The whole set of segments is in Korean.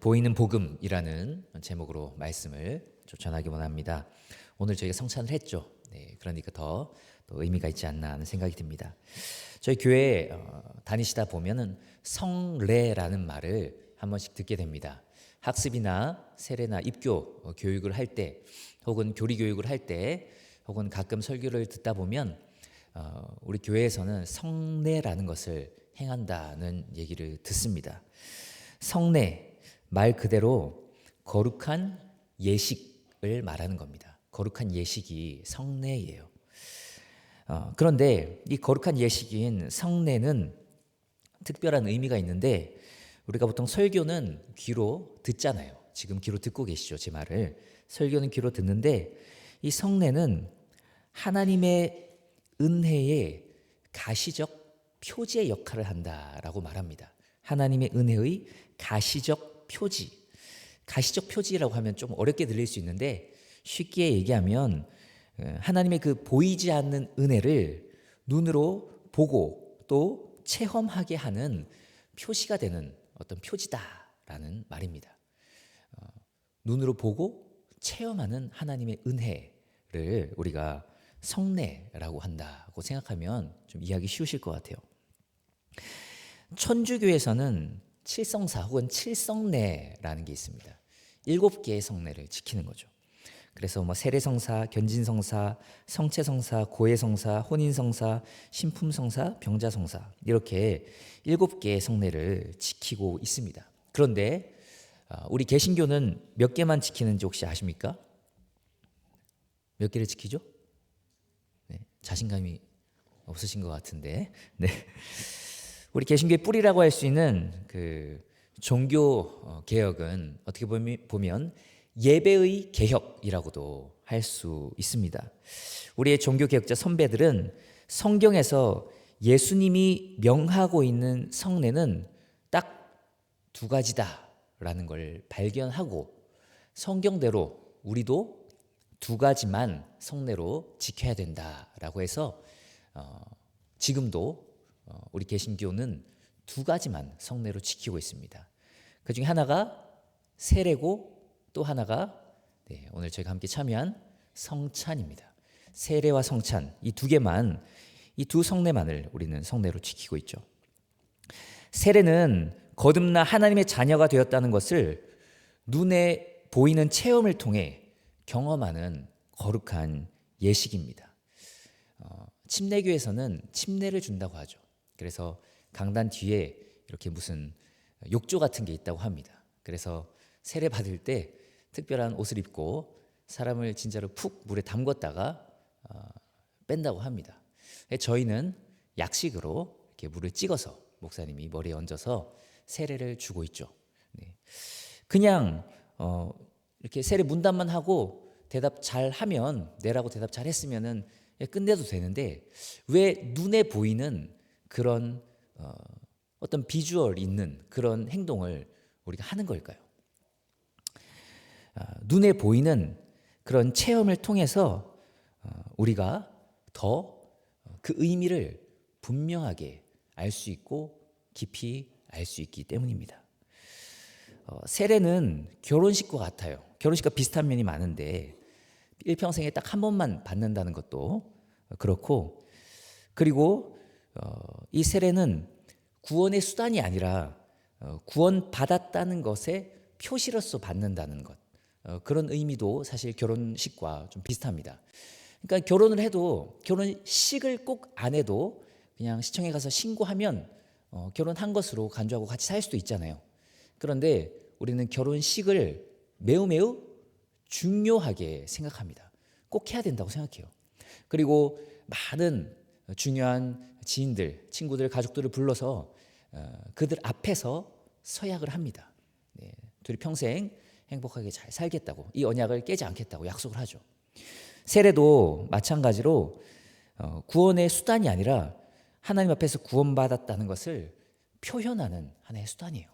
보이는 복음이라는 제목으로 말씀을 전하기 원합니다. 오늘 저희가 성찬을 했죠. 그러니까 더 의미가 있지 않나 하는 생각이 듭니다. 저희 교회 다니시다 보면은 성례라는 말을 한 번씩 듣게 됩니다. 학습이나 세례나 입교 교육을 할 때, 혹은 교리 교육을 할 때, 혹은 가끔 설교를 듣다 보면 우리 교회에서는 성례라는 것을 행한다는 얘기를 듣습니다. 성례, 말 그대로 거룩한 예식을 말하는 겁니다. 거룩한 예식이 성례예요. 그런데 이 거룩한 예식인 성례는 특별한 의미가 있는데, 우리가 보통 설교는 귀로 듣잖아요. 지금 귀로 듣고 계시죠, 제 말을. 설교는 귀로 듣는데, 이 성례는 하나님의 은혜의 가시적 표지의 역할을 한다라고 말합니다. 하나님의 은혜의 가시적 표지. 가시적 표지라고 하면 좀 어렵게 들릴 수 있는데, 쉽게 얘기하면 하나님의 그 보이지 않는 은혜를 눈으로 보고 또 체험하게 하는 표시가 되는 어떤 표지다라는 말입니다. 눈으로 보고 체험하는 하나님의 은혜를 우리가 성례라고 한다고 생각하면 좀 이해하기 쉬우실 것 같아요. 천주교에서는 칠성사 혹은 칠성례라는 게 있습니다. 7개의 성례를 지키는 거죠. 그래서 세례성사, 견진성사, 성체성사, 고해성사, 혼인성사, 신품성사, 병자성사, 이렇게 7개의 성례를 지키고 있습니다. 그런데 우리 개신교는 몇 개만 지키는지 혹시 아십니까? 몇 개를 지키죠? 네, 자신감이 없으신 것 같은데. 네. 우리 개신교의 뿌리라고 할 수 있는 그 종교 개혁은 어떻게 보면 예배의 개혁이라고도 할 수 있습니다. 우리의 종교 개혁자 선배들은 성경에서 예수님이 명하고 있는 성례는 딱 2가지다라는 걸 발견하고, 성경대로 우리도 2가지만 성례로 지켜야 된다라고 해서 지금도 우리 개신교는 2가지만 성례로 지키고 있습니다. 그 중에 하나가 세례고, 또 하나가 오늘 저희가 함께 참여한 성찬입니다. 세례와 성찬, 이 2개만, 이 2 성례만을 우리는 성례로 지키고 있죠. 세례는 거듭나 하나님의 자녀가 되었다는 것을 눈에 보이는 체험을 통해 경험하는 거룩한 예식입니다. 침례교에서는 침례를 준다고 하죠. 그래서 강단 뒤에 이렇게 무슨 욕조 같은 게 있다고 합니다. 그래서 세례 받을 때 특별한 옷을 입고 사람을 진짜로 푹 물에 담궜다가 뺀다고 합니다. 저희는 약식으로 이렇게 물을 찍어서 목사님이 머리에 얹어서 세례를 주고 있죠. 그냥 이렇게 세례 문답만 하고 대답 잘 하면, 네라고 대답 잘 했으면은 끝내도 되는데, 왜 눈에 보이는 그런 어떤 비주얼 있는 그런 행동을 우리가 하는 걸까요? 눈에 보이는 그런 체험을 통해서 우리가 더 그 의미를 분명하게 알 수 있고 깊이 알 수 있기 때문입니다. 세례는 결혼식과 같아요. 결혼식과 비슷한 면이 많은데, 일평생에 딱 한 번만 받는다는 것도 그렇고, 그리고 이 세례는 구원의 수단이 아니라 구원받았다는 것의 표시로서 받는다는 것, 그런 의미도 사실 결혼식과 좀 비슷합니다. 그러니까 결혼을 해도 결혼식을 꼭 안 해도 그냥 시청에 가서 신고하면 결혼한 것으로 간주하고 같이 살 수도 있잖아요. 그런데 우리는 결혼식을 매우 중요하게 생각합니다. 꼭 해야 된다고 생각해요. 그리고 많은 중요한 지인들, 친구들, 가족들을 불러서 그들 앞에서 서약을 합니다. 둘이 평생 행복하게 잘 살겠다고, 이 언약을 깨지 않겠다고 약속을 하죠. 세례도 마찬가지로 구원의 수단이 아니라 하나님 앞에서 구원받았다는 것을 표현하는 하나의 수단이에요.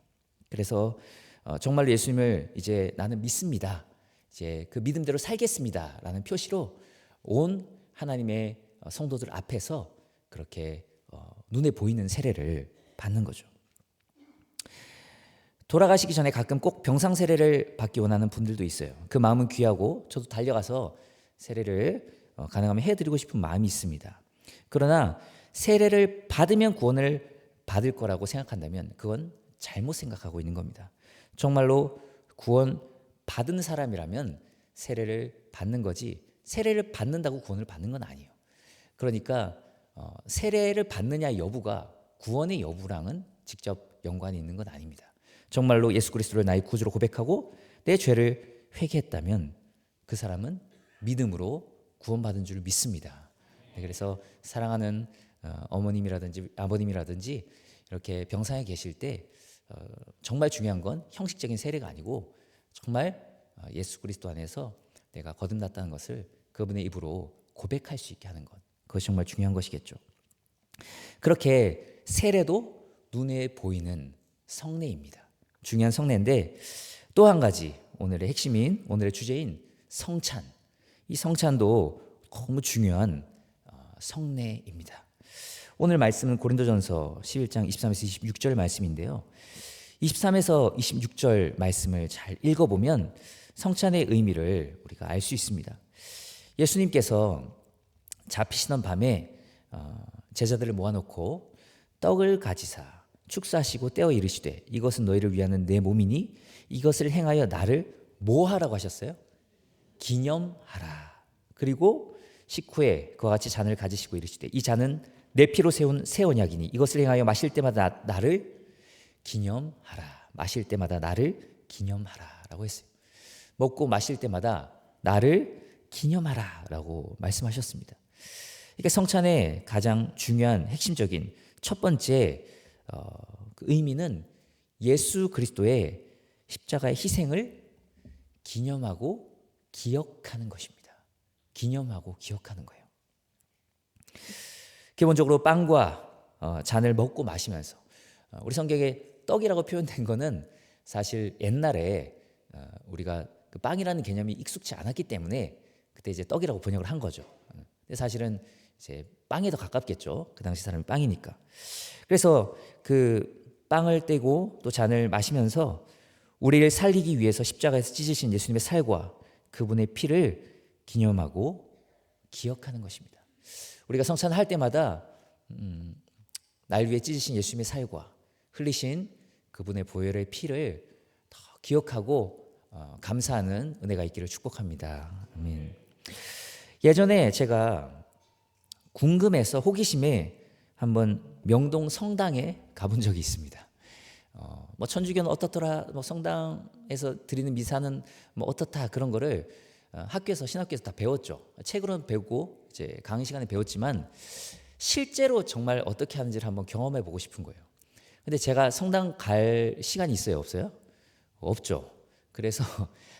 그래서 정말 예수님을 이제 나는 믿습니다, 이제 그 믿음대로 살겠습니다라는 표시로 온 하나님의 성도들 앞에서 그렇게 눈에 보이는 세례를 받는 거죠. 돌아가시기 전에 가끔 꼭 병상 세례를 받기 원하는 분들도 있어요. 그 마음은 귀하고 저도 달려가서 세례를 가능하면 해드리고 싶은 마음이 있습니다. 그러나 세례를 받으면 구원을 받을 거라고 생각한다면 그건 잘못 생각하고 있는 겁니다. 정말로 구원 받은 사람이라면 세례를 받는 거지, 세례를 받는다고 구원을 받는 건 아니에요. 그러니까 세례를 받느냐 여부가 구원의 여부랑은 직접 연관이 있는 건 아닙니다. 정말로 예수 그리스도를 나의 구주로 고백하고 내 죄를 회개했다면 그 사람은 믿음으로 구원받은 줄 믿습니다. 그래서 사랑하는 어머님이라든지 아버님이라든지 이렇게 병상에 계실 때 정말 중요한 건 형식적인 세례가 아니고 정말 예수 그리스도 안에서 내가 거듭났다는 것을 그분의 입으로 고백할 수 있게 하는 것, 그것이 정말 중요한 것이겠죠. 그렇게 세례도 눈에 보이는 성례입니다. 중요한 성례인데 또 한 가지 오늘의 핵심인, 오늘의 주제인 성찬, 이 성찬도 너무 중요한 성례입니다. 오늘 말씀은 고린도전서 11장 23에서 26절 말씀인데요. 23에서 26절 말씀을 잘 읽어보면 성찬의 의미를 우리가 알 수 있습니다. 예수님께서 잡히시던 밤에 제자들을 모아놓고 떡을 가지사 축사하시고 떼어 이르시되 이것은 너희를 위하는 내 몸이니 이것을 행하여 나를 뭐 하라고 하셨어요? 기념하라. 그리고 식후에 그와 같이 잔을 가지시고 이르시되 이 잔은 내 피로 세운 새 언약이니 이것을 행하여 마실 때마다 나를 기념하라. 마실 때마다 나를 기념하라 라고 했어요. 먹고 마실 때마다 나를 기념하라 라고 말씀하셨습니다. 그러니까 성찬의 가장 중요한 핵심적인 첫 번째 그 의미는 예수 그리스도의 십자가의 희생을 기념하고 기억하는 것입니다. 기념하고 기억하는 거예요. 기본적으로 빵과 잔을 먹고 마시면서 우리 성경에 떡이라고 표현된 거는 사실 옛날에 우리가 그 빵이라는 개념이 익숙치 않았기 때문에 그때 이제 떡이라고 번역을 한 거죠. 근데 사실은 이제 빵에 더 가깝겠죠. 그 당시 사람이 빵이니까. 그래서 그 빵을 떼고 또 잔을 마시면서 우리를 살리기 위해서 십자가에서 찢으신 예수님의 살과 그분의 피를 기념하고 기억하는 것입니다. 우리가 성찬을 할 때마다 날 위해 찢으신 예수님의 살과 흘리신 그분의 보혈의 피를 더 기억하고 감사하는 은혜가 있기를 축복합니다. 아멘. 예전에 제가 궁금해서 호기심에 한번 명동 성당에 가본 적이 있습니다. 뭐 천주교는 어떻더라, 뭐 성당에서 드리는 미사는 뭐 어떻다 그런 거를 학교에서 신학교에서 다 배웠죠. 책으로는 배우고 이제 강의 시간에 배웠지만 실제로 정말 어떻게 하는지를 한번 경험해 보고 싶은 거예요. 근데 제가 성당 갈 시간이 있어요, 없어요? 없죠. 그래서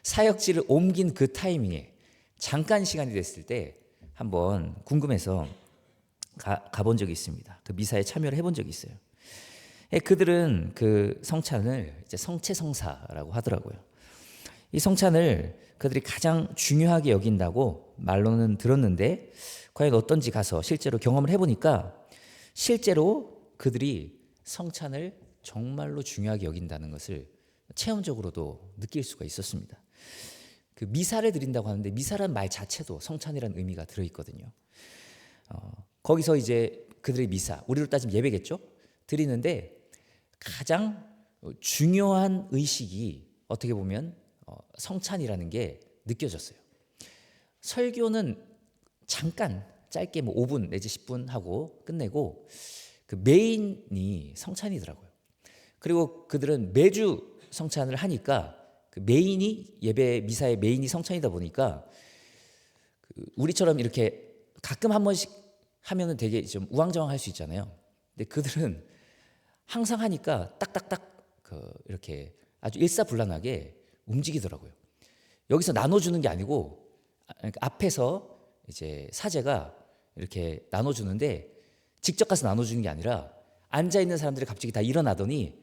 사역지를 옮긴 그 타이밍에 잠깐 시간이 됐을 때 한번 궁금해서 가본 적이 있습니다. 그 미사에 참여를 해본 적이 있어요. 그들은 그 성찬을 이제 성채성사라고 하더라고요. 이 성찬을 그들이 가장 중요하게 여긴다고 말로는 들었는데 과연 어떤지 가서 실제로 경험을 해보니까 실제로 그들이 성찬을 정말로 중요하게 여긴다는 것을 체험적으로도 느낄 수가 있었습니다. 그 미사를 드린다고 하는데 미사라는 말 자체도 성찬이라는 의미가 들어있거든요. 거기서 이제 그들의 미사, 우리로 따지면 예배겠죠? 드리는데 가장 중요한 의식이 어떻게 보면 성찬이라는 게 느껴졌어요. 설교는 잠깐 짧게 뭐 5분 내지 10분 하고 끝내고 그 메인이 성찬이더라고요. 그리고 그들은 매주 성찬을 하니까 그 메인이 예배 미사의 메인이 성찬이다 보니까 우리처럼 이렇게 가끔 한 번씩 하면은 되게 좀 우왕좌왕할 수 있잖아요. 근데 그들은 항상 하니까 딱딱딱 이렇게 아주 일사불란하게 움직이더라고요. 여기서 나눠주는 게 아니고 앞에서 이제 사제가 이렇게 나눠주는데 직접 가서 나눠주는 게 아니라 앉아 있는 사람들이 갑자기 다 일어나더니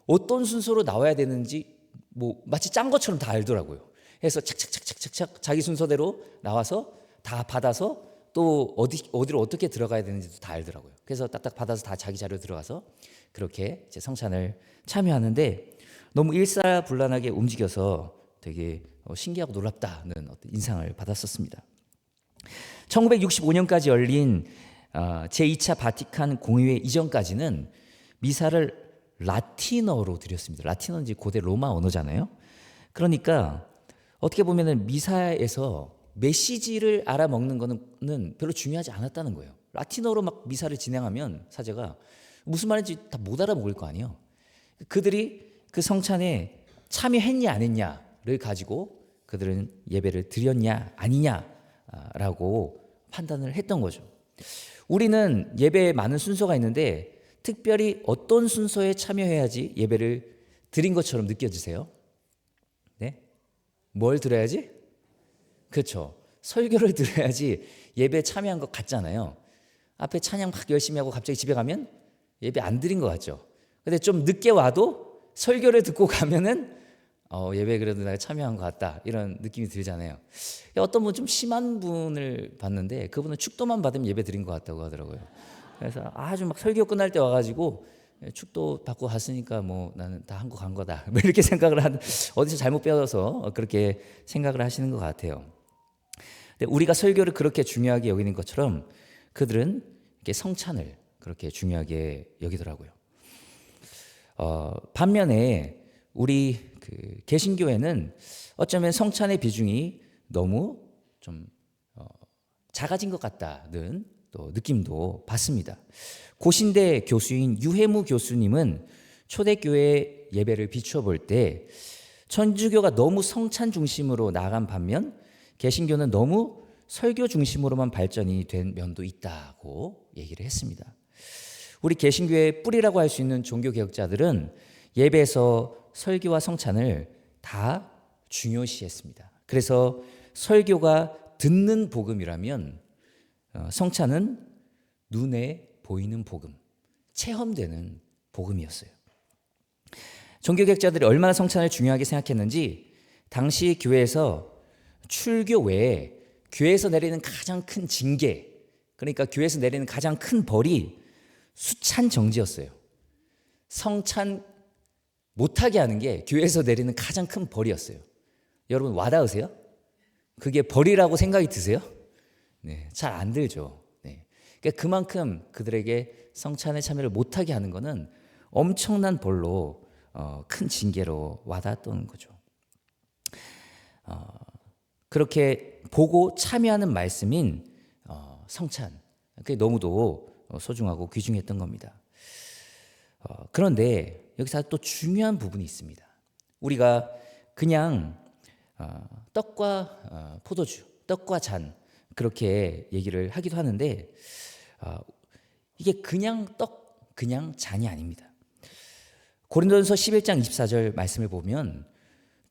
어떤 순서로 나와야 되는지 뭐 마치 짠 것처럼 다 알더라고요. 그래서 착착착착착 자기 순서대로 나와서 다 받아서 또 어디로 어떻게 들어가야 되는지도 다 알더라고요. 그래서 딱딱 받아서 다 자기 자리로 들어가서 그렇게 이제 성찬을 참여하는데 너무 일사불란하게 움직여서 되게 신기하고 놀랍다는 어떤 인상을 받았었습니다. 1965년까지 열린 제2차 바티칸 공의회 이전까지는 미사를 라틴어로 드렸습니다. 라틴어는 이제 고대 로마 언어잖아요. 그러니까 어떻게 보면은 미사에서 메시지를 알아먹는 거는 별로 중요하지 않았다는 거예요. 라틴어로 막 미사를 진행하면 사제가 무슨 말인지 다 못 알아먹을 거 아니에요. 그들이 그 성찬에 참여했냐 안 했냐를 가지고 그들은 예배를 드렸냐 아니냐라고 판단을 했던 거죠. 우리는 예배에 많은 순서가 있는데 특별히 어떤 순서에 참여해야지 예배를 드린 것처럼 느껴지세요? 네? 뭘 들어야지? 그렇죠. 설교를 들어야지 예배에 참여한 것 같잖아요. 앞에 찬양 막 열심히 하고 갑자기 집에 가면 예배 안 드린 것 같죠. 근데 좀 늦게 와도 설교를 듣고 가면은 예배 그래도 내가 참여한 것 같다 이런 느낌이 들잖아요. 어떤 분 좀 심한 분을 봤는데 그분은 축도만 받으면 예배 드린 것 같다고 하더라고요. 그래서 아주 막 설교 끝날 때 와가지고 축도 받고 갔으니까 뭐 나는 다 한 거 간 거다 뭐 이렇게 생각을 한 어디서 잘못 배워서 그렇게 생각을 하시는 것 같아요. 근데 우리가 설교를 그렇게 중요하게 여기는 것처럼 그들은 이렇게 성찬을 그렇게 중요하게 여기더라고요. 반면에 우리 개신교회는 어쩌면 성찬의 비중이 너무 좀 작아진 것 같다는 또 느낌도 받습니다. 고신대 교수인 유해무 교수님은 초대교회 예배를 비추어 볼 때 천주교가 너무 성찬 중심으로 나아간 반면 개신교는 너무 설교 중심으로만 발전이 된 면도 있다고 얘기를 했습니다. 우리 개신교의 뿌리라고 할 수 있는 종교개혁자들은 예배에서 설교와 성찬을 다 중요시했습니다. 그래서 설교가 듣는 복음이라면 성찬은 눈에 보이는 복음, 체험되는 복음이었어요. 종교개혁자들이 얼마나 성찬을 중요하게 생각했는지 당시 교회에서 출교 외에 교회에서 내리는 가장 큰 징계, 그러니까 교회에서 내리는 가장 큰 벌이 수찬 정지였어요. 성찬 못하게 하는 게 교회에서 내리는 가장 큰 벌이었어요. 여러분 와닿으세요? 그게 벌이라고 생각이 드세요? 네, 잘 안 들죠. 네. 그러니까 그만큼 그들에게 성찬에 참여를 못하게 하는 것은 엄청난 벌로 큰 징계로 와닿았던 거죠. 그렇게 보고 참여하는 말씀인 성찬, 그게 너무도 소중하고 귀중했던 겁니다. 그런데 여기서 또 중요한 부분이 있습니다. 우리가 그냥 떡과 포도주, 떡과 잔 그렇게 얘기를 하기도 하는데 이게 그냥 떡, 그냥 잔이 아닙니다. 고린도전서 11장 24절 말씀을 보면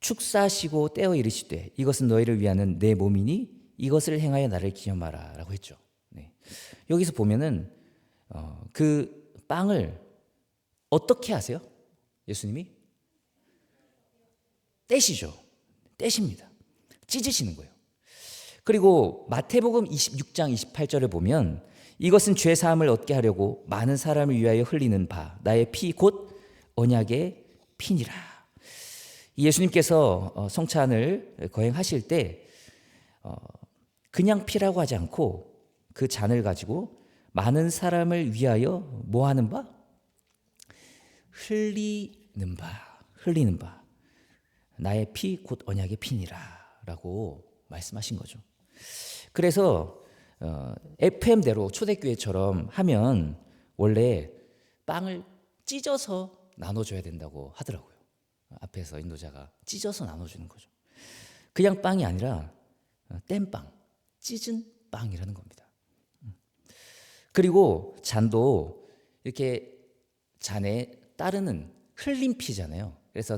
축사하시고 떼어 이르시되 이것은 너희를 위하는 내 몸이니 이것을 행하여 나를 기념하라 라고 했죠. 네. 여기서 보면은 그 빵을 어떻게 하세요? 예수님이 떼시죠. 떼십니다. 찢으시는 거예요. 그리고 마태복음 26장 28절에 보면 이것은 죄 사함을 얻게 하려고 많은 사람을 위하여 흘리는 바 나의 피 곧 언약의 피니라. 예수님께서 성찬을 거행하실 때 그냥 피라고 하지 않고 그 잔을 가지고 많은 사람을 위하여 뭐 하는 바? 흘리는 바 나의 피 곧 언약의 피니라 라고 말씀하신 거죠. 그래서 FM대로 초대교회처럼 하면 원래 빵을 찢어서 나눠줘야 된다고 하더라고요. 앞에서 인도자가 찢어서 나눠주는 거죠. 그냥 빵이 아니라 땜빵, 찢은 빵이라는 겁니다. 그리고 잔도 이렇게 잔에 따르는 흘린 피잖아요. 그래서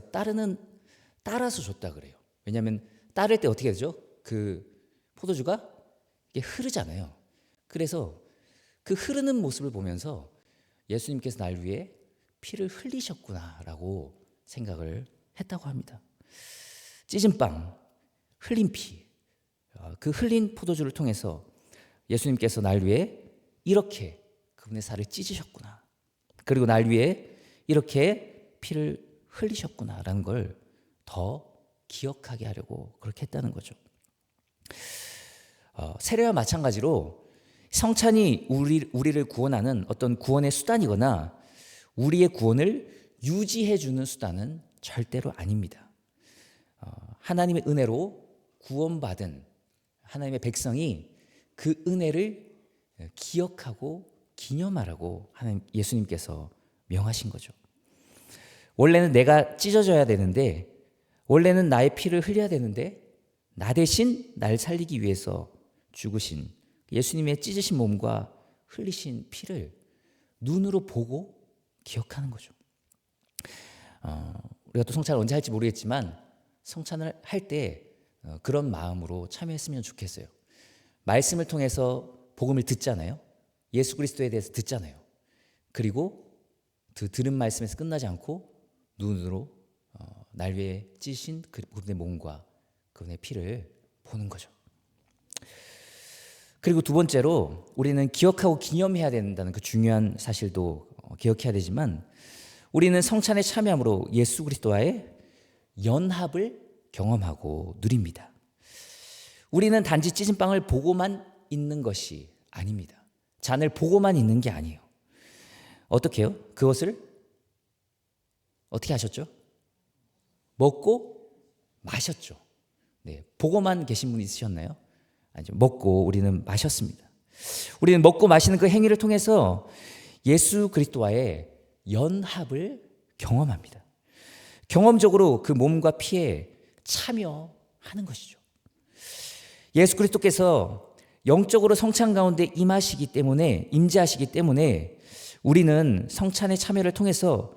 따라서 줬다 그래요. 왜냐하면 따를 때 어떻게 되죠? 그 포도주가 이게 흐르잖아요. 그래서 그 흐르는 모습을 보면서 예수님께서 날 위해 피를 흘리셨구나라고 생각을 했다고 합니다. 찢은 빵, 흘린 피, 그 흘린 포도주를 통해서 예수님께서 날 위해 이렇게 그분의 살을 찢으셨구나. 그리고 날 위해 이렇게 피를 흘리셨구나라는 걸 더 기억하게 하려고 그렇게 했다는 거죠. 세례와 마찬가지로 성찬이 우리를 구원하는 어떤 구원의 수단이거나 우리의 구원을 유지해주는 수단은 절대로 아닙니다. 하나님의 은혜로 구원받은 하나님의 백성이 그 은혜를 기억하고 기념하라고 하나님 예수님께서 명하신 거죠. 원래는 내가 찢어져야 되는데, 원래는 나의 피를 흘려야 되는데 나 대신 날 살리기 위해서 죽으신 예수님의 찢으신 몸과 흘리신 피를 눈으로 보고 기억하는 거죠. 우리가 또 성찬을 언제 할지 모르겠지만 성찬을 할 때 그런 마음으로 참여했으면 좋겠어요. 말씀을 통해서 복음을 듣잖아요. 예수 그리스도에 대해서 듣잖아요. 그리고 그 들은 말씀에서 끝나지 않고 눈으로 날 위해 찢으신 그분의 몸과 그분의 피를 보는 거죠. 그리고 두 번째로 우리는 기억하고 기념해야 된다는 그 중요한 사실도 기억해야 되지만, 우리는 성찬에 참여함으로 예수 그리스도와의 연합을 경험하고 누립니다. 우리는 단지 찢은 빵을 보고만 있는 것이 아닙니다. 잔을 보고만 있는 게 아니에요. 어떻게 해요? 그것을 어떻게 하셨죠? 먹고 마셨죠. 네, 보고만 계신 분 있으셨나요? 아니죠. 먹고 우리는 마셨습니다. 우리는 먹고 마시는 그 행위를 통해서 예수 그리스도와의 연합을 경험합니다. 경험적으로 그 몸과 피에 참여하는 것이죠. 예수 그리스도께서 영적으로 성찬 가운데 임하시기 때문에, 임재하시기 때문에 우리는 성찬의 참여를 통해서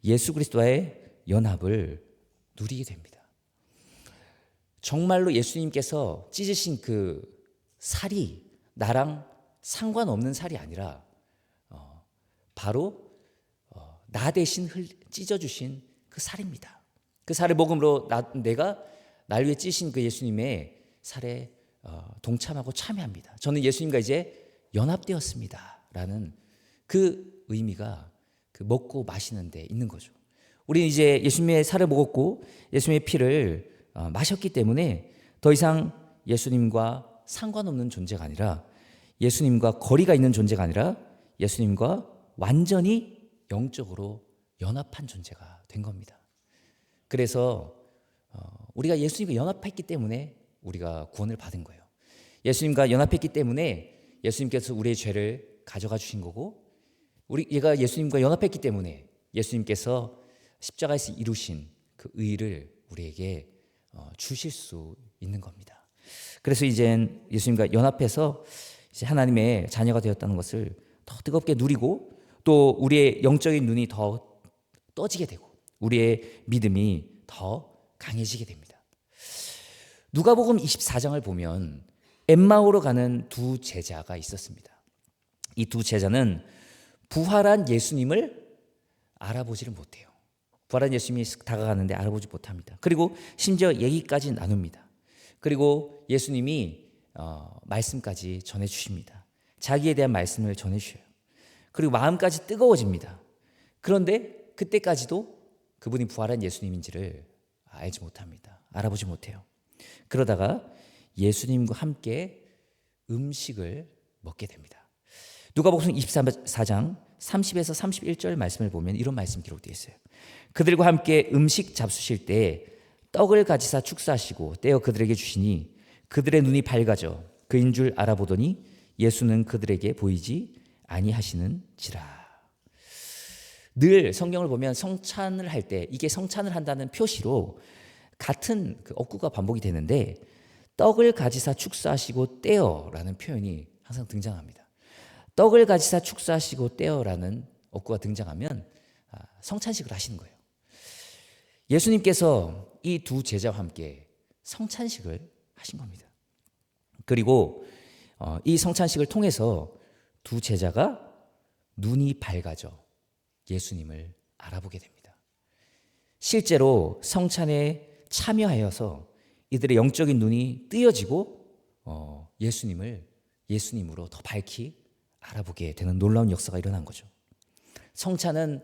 예수 그리스도와의 연합을 누리게 됩니다. 정말로 예수님께서 찢으신 그 살이 나랑 상관없는 살이 아니라 바로 나 대신 찢어주신 그 살입니다. 그 살을 먹음으로 내가 날 위해 찢으신 그 예수님의 살에 동참하고 참여합니다. 저는 예수님과 이제 연합되었습니다 라는 그 의미가 그 먹고 마시는 데 있는 거죠. 우리는 이제 예수님의 살을 먹었고 예수님의 피를 마셨기 때문에 더 이상 예수님과 상관없는 존재가 아니라, 예수님과 거리가 있는 존재가 아니라 예수님과 완전히 영적으로 연합한 존재가 된 겁니다. 그래서 우리가 예수님과 연합했기 때문에 우리가 구원을 받은 거예요. 예수님과 연합했기 때문에 예수님께서 우리의 죄를 가져가 주신 거고, 우리가 예수님과 연합했기 때문에 예수님께서 십자가에서 이루신 그 의를 우리에게 주실 수 있는 겁니다. 그래서 이젠 예수님과 연합해서 이제 하나님의 자녀가 되었다는 것을 더 뜨겁게 누리고, 또 우리의 영적인 눈이 더 떠지게 되고 우리의 믿음이 더 강해지게 됩니다. 누가복음 24장을 보면 엠마오로 가는 두 제자가 있었습니다. 이 두 제자는 부활한 예수님을 알아보지를 못해요. 부활한 예수님이 다가가는데 알아보지 못합니다. 그리고 심지어 얘기까지 나눕니다. 그리고 예수님이 말씀까지 전해주십니다. 자기에 대한 말씀을 전해주셔요. 그리고 마음까지 뜨거워집니다. 그런데 그때까지도 그분이 부활한 예수님인지를 알지 못합니다. 알아보지 못해요. 그러다가 예수님과 함께 음식을 먹게 됩니다. 누가복음 24장 30에서 31절 말씀을 보면 이런 말씀 기록되어 있어요. 그들과 함께 음식 잡수실 때 떡을 가지사 축사하시고 떼어 그들에게 주시니 그들의 눈이 밝아져 그인 줄 알아보더니 예수는 그들에게 보이지 아니하시는지라. 늘 성경을 보면 성찬을 할 때 이게 성찬을 한다는 표시로 같은 그 어구가 반복이 되는데, 떡을 가지사 축사하시고 떼어라는 표현이 항상 등장합니다. 떡을 가지사 축사하시고 떼어라는 어구가 등장하면 성찬식을 하시는 거예요. 예수님께서 이 두 제자와 함께 성찬식을 하신 겁니다. 그리고 이 성찬식을 통해서 두 제자가 눈이 밝아져 예수님을 알아보게 됩니다. 실제로 성찬에 참여하여서 이들의 영적인 눈이 뜨여지고 예수님을 예수님으로 더 밝히 알아보게 되는 놀라운 역사가 일어난 거죠. 성찬은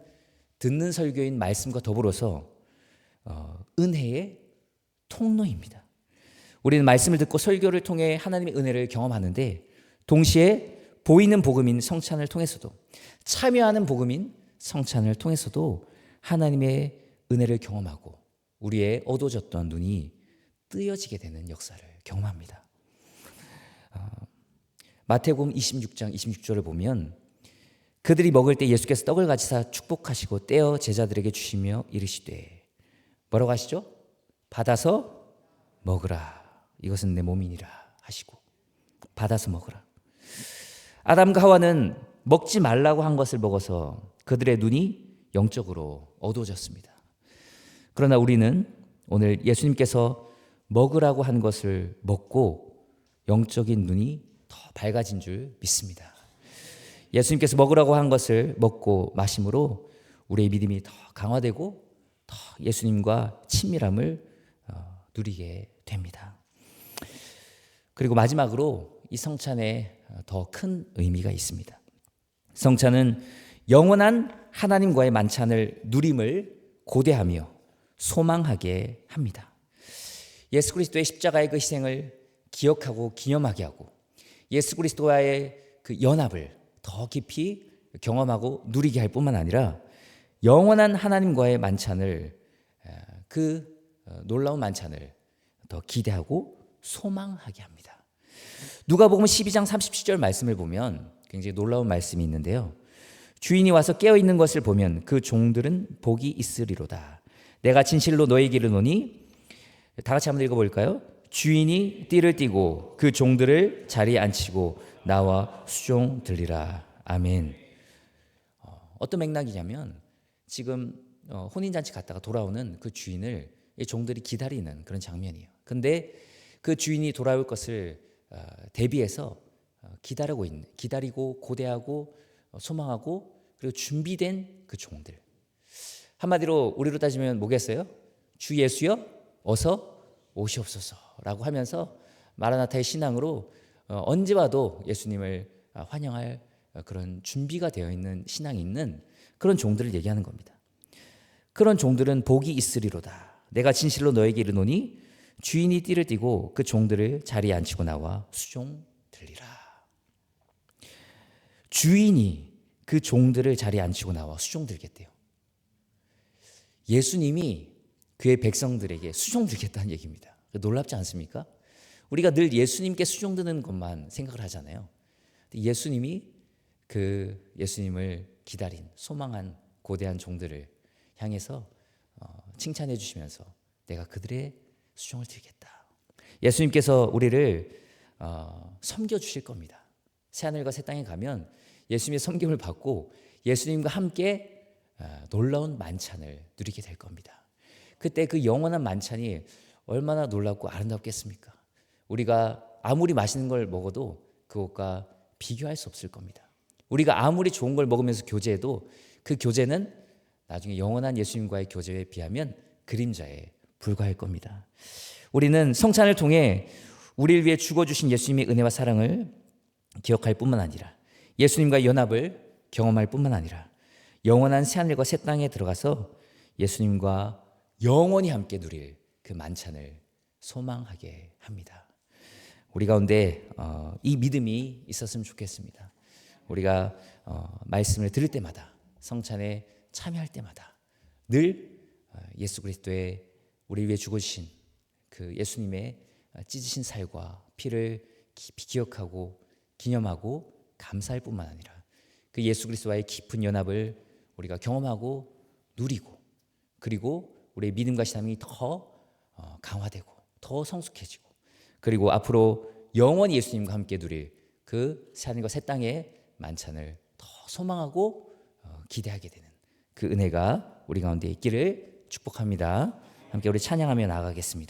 듣는 설교인 말씀과 더불어서 은혜의 통로입니다. 우리는 말씀을 듣고 설교를 통해 하나님의 은혜를 경험하는데 동시에 보이는 복음인 성찬을 통해서도 참여하는 복음인 성찬을 통해서도 하나님의 은혜를 경험하고 우리의 어두워졌던 눈이 뜨여지게 되는 역사를 경험합니다. 마태복음 26장 26절을 보면 그들이 먹을 때 예수께서 떡을 가지사 축복하시고 떼어 제자들에게 주시며 이르시되 뭐라고 하시죠? 받아서 먹으라. 이것은 내 몸이니라 하시고 받아서 먹으라. 아담과 하와는 먹지 말라고 한 것을 먹어서 그들의 눈이 영적으로 어두워졌습니다. 그러나 우리는 오늘 예수님께서 먹으라고 한 것을 먹고 영적인 눈이 더 밝아진 줄 믿습니다. 예수님께서 먹으라고 한 것을 먹고 마심으로 우리의 믿음이 더 강화되고 더 예수님과 친밀함을 누리게 됩니다. 그리고 마지막으로 이 성찬에 더 큰 의미가 있습니다. 성찬은 영원한 하나님과의 만찬을 누림을 고대하며 소망하게 합니다. 예수 그리스도의 십자가의 그 희생을 기억하고 기념하게 하고 예수 그리스도와의 그 연합을 더 깊이 경험하고 누리게 할 뿐만 아니라 영원한 하나님과의 만찬을 그 놀라운 만찬을 더 기대하고 소망하게 합니다. 누가복음 12장 37절 말씀을 보면 굉장히 놀라운 말씀이 있는데요. 주인이 와서 깨어있는 것을 보면 그 종들은 복이 있으리로다. 내가 진실로 너에게 이르노니 다 같이 한번 읽어볼까요? 주인이 띠를 띠고 그 종들을 자리에 앉히고 나와 수종 들리라. 아멘. 어떤 맥락이냐면 지금 혼인잔치 갔다가 돌아오는 그 주인을 이 종들이 기다리는 그런 장면이에요. 근데 그 주인이 돌아올 것을 대비해서 기다리고 고대하고 소망하고 그리고 준비된 그 종들. 한마디로 우리로 따지면 뭐겠어요? 주 예수여 어서 오시옵소서라고 하면서 마라나타의 신앙으로 언제 와도 예수님을 환영할 그런 준비가 되어 있는 신앙이 있는 그런 종들을 얘기하는 겁니다. 그런 종들은 복이 있으리로다. 내가 진실로 너에게 이르노니 주인이 띠를 띠고 그 종들을 자리에 앉히고 나와 수종 들리라. 주인이 그 종들을 자리에 앉히고 나와 수종 들겠대요. 예수님이 그의 백성들에게 수종 들겠다는 얘기입니다. 놀랍지 않습니까? 우리가 늘 예수님께 수종 드는 것만 생각을 하잖아요. 예수님이 그 예수님을 기다린 소망한 고대한 종들을 향해서 칭찬해 주시면서 내가 그들의 수종을 드리겠다. 예수님께서 우리를 섬겨 주실 겁니다. 새하늘과 새 땅에 가면 예수님의 섬김을 받고 예수님과 함께 놀라운 만찬을 누리게 될 겁니다. 그때 그 영원한 만찬이 얼마나 놀랍고 아름답겠습니까? 우리가 아무리 맛있는 걸 먹어도 그것과 비교할 수 없을 겁니다. 우리가 아무리 좋은 걸 먹으면서 교제해도 그 교제는 나중에 영원한 예수님과의 교제에 비하면 그림자에 불과할 겁니다. 우리는 성찬을 통해 우리를 위해 죽어주신 예수님의 은혜와 사랑을 기억할 뿐만 아니라 예수님과의 연합을 경험할 뿐만 아니라 영원한 새하늘과 새 땅에 들어가서 예수님과 영원히 함께 누릴 그 만찬을 소망하게 합니다. 우리 가운데 이 믿음이 있었으면 좋겠습니다. 우리가 말씀을 들을 때마다 성찬에 참여할 때마다 늘 예수 그리스도의 우리 위해 죽으신 그 예수님의 찢으신 살과 피를 깊이 기억하고 기념하고 감사할 뿐만 아니라 그 예수 그리스도와의 깊은 연합을 우리가 경험하고 누리고 그리고 우리의 믿음과 신앙이 더 강화되고 더 성숙해지고 그리고 앞으로 영원히 예수님과 함께 누릴 그 새하늘과 새 땅의 만찬을 더 소망하고 기대하게 되는 그 은혜가 우리 가운데 있기를 축복합니다. 함께 우리 찬양하며 나아가겠습니다.